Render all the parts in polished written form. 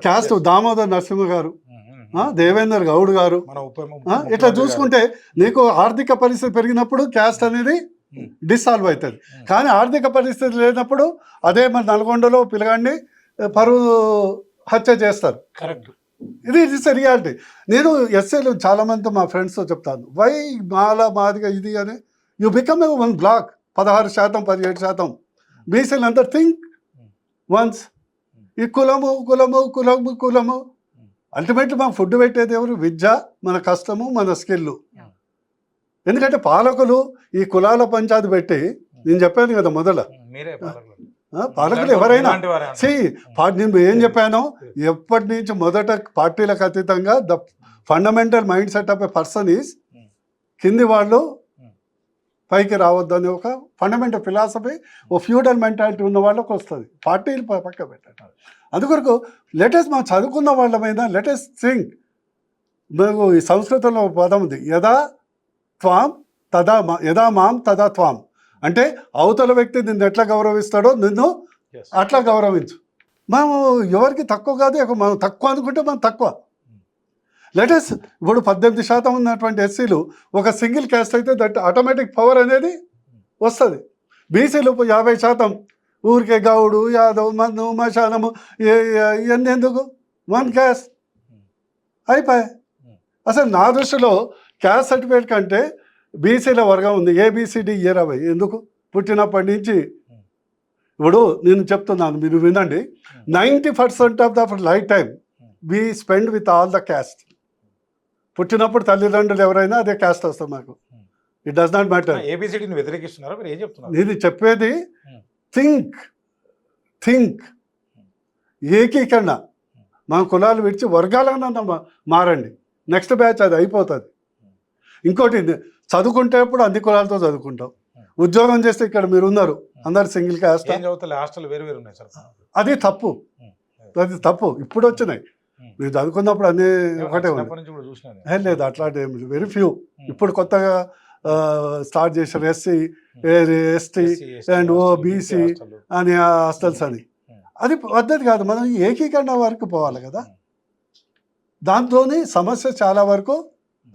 Caste Damodar Narasimha గారు, దేవేందర్ గౌడ్ గారు, ఇట్లా చూసుకుంటే నీకు ఆర్థిక పరిస్థితి పెరిగినప్పుడు క్యాస్ట్ అనేది డిసాల్వ్ అవుతుంది. కానీ ఆర్థిక పరిస్థితి లేనప్పుడు అదే మన నల్గొండలో పిల్లగాడిని పరువు హత్య చేస్తారు. కరెక్ట్. ఇది ఇట్స్ రియాలిటీ. నేను ఎస్ఏలు చాలా మందితో మా ఫ్రెండ్స్తో చెప్తాను, వై మాదిగా ఇది అని you become a one block. 16%, 17%. బీసీలు అందరు థింక్ వన్స్. ఈ కులము కులము కులము కులము అల్టిమేట్లీ మనం ఫుడ్ పెట్టేది ఎవరు? విద్య, మన కష్టము, మన స్కిల్. ఎందుకంటే పాలకులు ఈ కులాల పంచాయతీ పెట్టి, నేను చెప్పాను కదా మొదల, పాలకులు ఎవరైనా నేను ఏం చెప్పాను, ఎప్పటి నుంచి మొదట పార్టీలకు అతీతంగా the fundamental mind set of a person is కింది వాళ్ళు పైకి రావద్దని ఒక ఫండమెంటల్ ఫిలాసఫీ, ఓ ఫ్యూడల్ మెంటాలిటీ ఉన్న వాళ్ళకి వస్తుంది. పార్టీలు పక్క పెట్టారు. అందుకొరకు లెటెస్ట్ మనం చదువుకున్న వాళ్ళమైనా లెటెస్ట్ థింక్. మనకు ఈ సంస్కృతంలో ఒక పదం ఉంది, యదా త్వాం తదా యదా మాం తదా త్వాం. అంటే అవతల వ్యక్తి నిన్ను ఎట్లా గౌరవిస్తాడో నిన్ను అట్లా గౌరవించు. మనం ఎవరికి తక్కువ కాదు, మనం తక్కువ అనుకుంటే మనం తక్కువ. లెటెస్ట్ ఇప్పుడు 18% ఉన్నటువంటి ఎస్సీలు ఒక సింగిల్ క్యాస్ట్ అయితే దట్ ఆటోమేటిక్ పవర్ అనేది వస్తుంది. బీసీలు 50% ఊరికే గౌడు, యాదవ్, మన్ను, మశానము ఇవన్నీ ఎందుకు? వన్ క్యాస్ట్ అయిపోయాయి. అసలు నా దృష్టిలో క్యాస్ట్ సర్టిఫికేట్ కంటే బీసీల వర్గం ఉంది, ABCD 20. ఎందుకు? పుట్టినప్పటి నుంచి ఇప్పుడు నేను చెప్తున్నాను, మీరు వినండి. 90% of the life time we spend with all the caste. పుట్టినప్పుడు తల్లిదండ్రులు ఎవరైనా అదే క్యాస్ట్ వస్తాం మాకు. It does not matter. ABCDని వ్యతిరేకిస్తున్నారా మీరు? ఏం చెప్తున్నారు? ఇది చెప్పేది థింక్ ఏకీకరణ. మన కులాలు విడిచి వర్గాలన్నా మారండి. నెక్స్ట్ బ్యాచ్ అది అయిపోతుంది. ఇంకోటి, చదువుకుంటేప్పుడు అన్ని కులాలతో చదువుకుంటాం. ఉద్యోగం చేస్తే ఇక్కడ మీరు ఉన్నారు అందరు సింగిల్ క్యాస్ట్, అది తప్పు. అది తప్పు. ఇప్పుడు వచ్చినాయి, మీరు చదువుకున్నప్పుడు అన్నీ ఒకటే ఉంది. లేదు అట్లాంటి వెరీ ఫ్యూ. ఇప్పుడు కొత్తగా స్టార్ట్ చేశారు SC, ST అండ్ OBC అని హాస్టల్స్ అని. అది పద్ధతి కాదు. మనం ఏకీకరణ వరకు పోవాలి కదా. దాంతోని సమస్య చాలా వరకు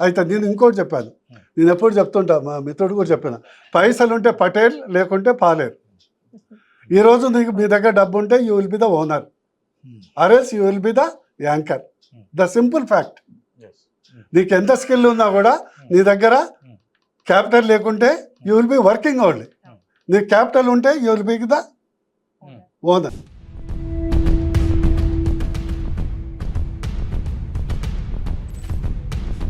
అయితే. నేను ఇంకోటి చెప్పాను, నేను ఎప్పుడు చెప్తుంటా, మా మిత్రుడు కూడా చెప్పాను, పైసలు ఉంటే పటేల్, లేకుంటే పాలేరు. ఈరోజు నీకు మీ దగ్గర డబ్బు ఉంటే you will be the owner, or else you will be the anchor. The simple fact. నీకు ఎంత స్కిల్ ఉన్నా కూడా నీ దగ్గర క్యాపిటల్ లేకుంటే you will be working only. నీకు క్యాపిటల్ ఉంటే you will be the owner.